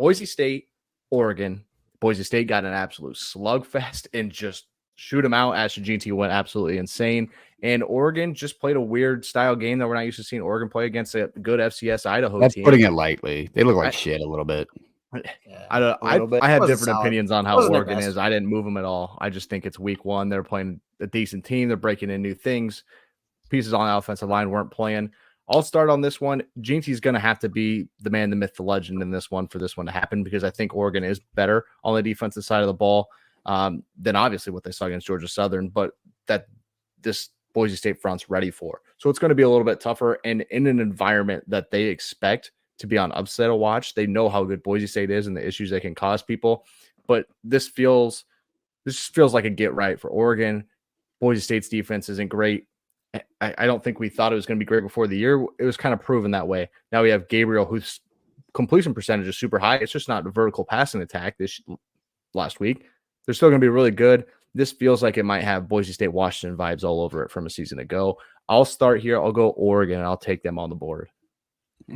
Boise State, Oregon. Boise State got an absolute slugfest and just shoot them out. Ashton Jeanty went absolutely insane. And Oregon just played a weird style game that we're not used to seeing Oregon play against a good FCS Idaho That's team. putting it lightly. They look like shit a little bit. I have different opinions on how Oregon is. I didn't move them at all. I just think it's week one. They're playing a decent team. They're breaking in new things. Pieces on the offensive line weren't playing. I'll start on this one. Jeanty's going to have to be the man, the myth, the legend in this one for this one to happen because I think Oregon is better on the defensive side of the ball than obviously what they saw against Georgia Southern, but that this Boise State front's ready for. So it's going to be a little bit tougher and in an environment that they expect to be on upset watch. They know how good Boise State is and the issues they can cause people, but this feels like a get right for Oregon. Boise State's defense isn't great. I don't think we thought it was going to be great before the year. It was kind of proven that way. Now we have Gabriel, whose completion percentage is super high. It's just not a vertical passing attack this last week. They're still going to be really good. This feels like it might have Boise State Washington vibes all over it from a season ago. I'll start here. I'll go Oregon, and I'll take them on the board.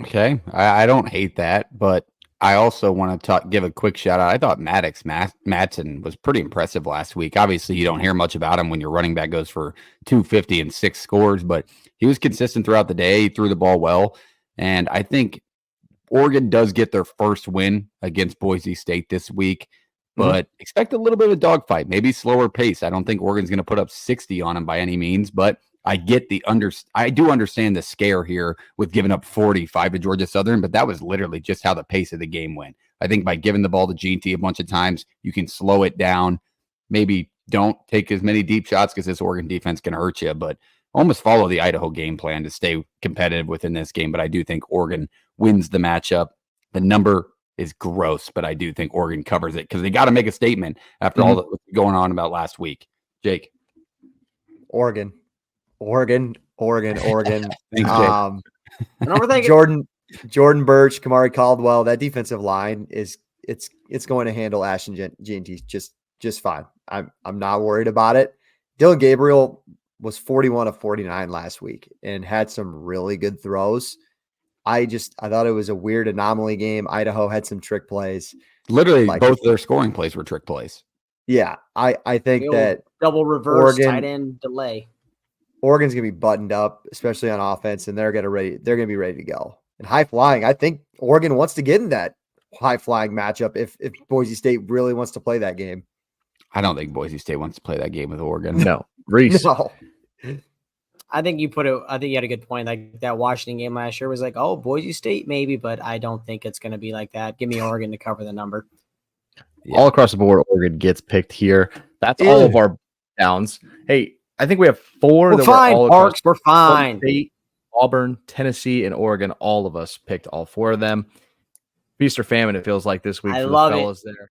Okay. I don't hate that, but I also want to give a quick shout out. I thought Matson was pretty impressive last week. Obviously, you don't hear much about him when your running back goes for 250 and 6 scores, but he was consistent throughout the day. He threw the ball well. And I think Oregon does get their first win against Boise State this week, but expect a little bit of a dogfight, maybe slower pace. I don't think Oregon's going to put up 60 on him by any means, but I get I do understand the scare here with giving up 45 to Georgia Southern, but that was literally just how the pace of the game went. I think by giving the ball to Jeanty a bunch of times, you can slow it down. Maybe don't take as many deep shots because this Oregon defense can hurt you, but almost follow the Idaho game plan to stay competitive within this game. But I do think Oregon wins the matchup. The number is gross, but I do think Oregon covers it because they got to make a statement after all that was going on about last week. Jake. Oregon. Thanks, Jake. Jordan Birch, Kamari Caldwell, that defensive line it's going to handle Ashton Jeanty just fine. I'm not worried about it. Dylan Gabriel was 41 of 49 last week and had some really good throws. I thought it was a weird anomaly game. Idaho had some trick plays. Literally, both their scoring plays were trick plays. Yeah, I think that double reverse tight end delay. Oregon's gonna be buttoned up, especially on offense, and they're gonna be ready to go. And high flying, I think Oregon wants to get in that high flying matchup if Boise State really wants to play that game. I don't think Boise State wants to play that game with Oregon. No, Reese. No. I think you had a good point. Like that Washington game last year was like, oh, Boise State maybe, but I don't think it's going to be like that. Give me Oregon to cover the number. Yeah. All across the board, Oregon gets picked here. That's all of our downs. Hey, I think we have 4 we're fine, Parks. We're fine. State, Auburn, Tennessee, and Oregon. All of us picked all 4 of them. Feast or famine, it feels like this week. I for love the fellas it. There.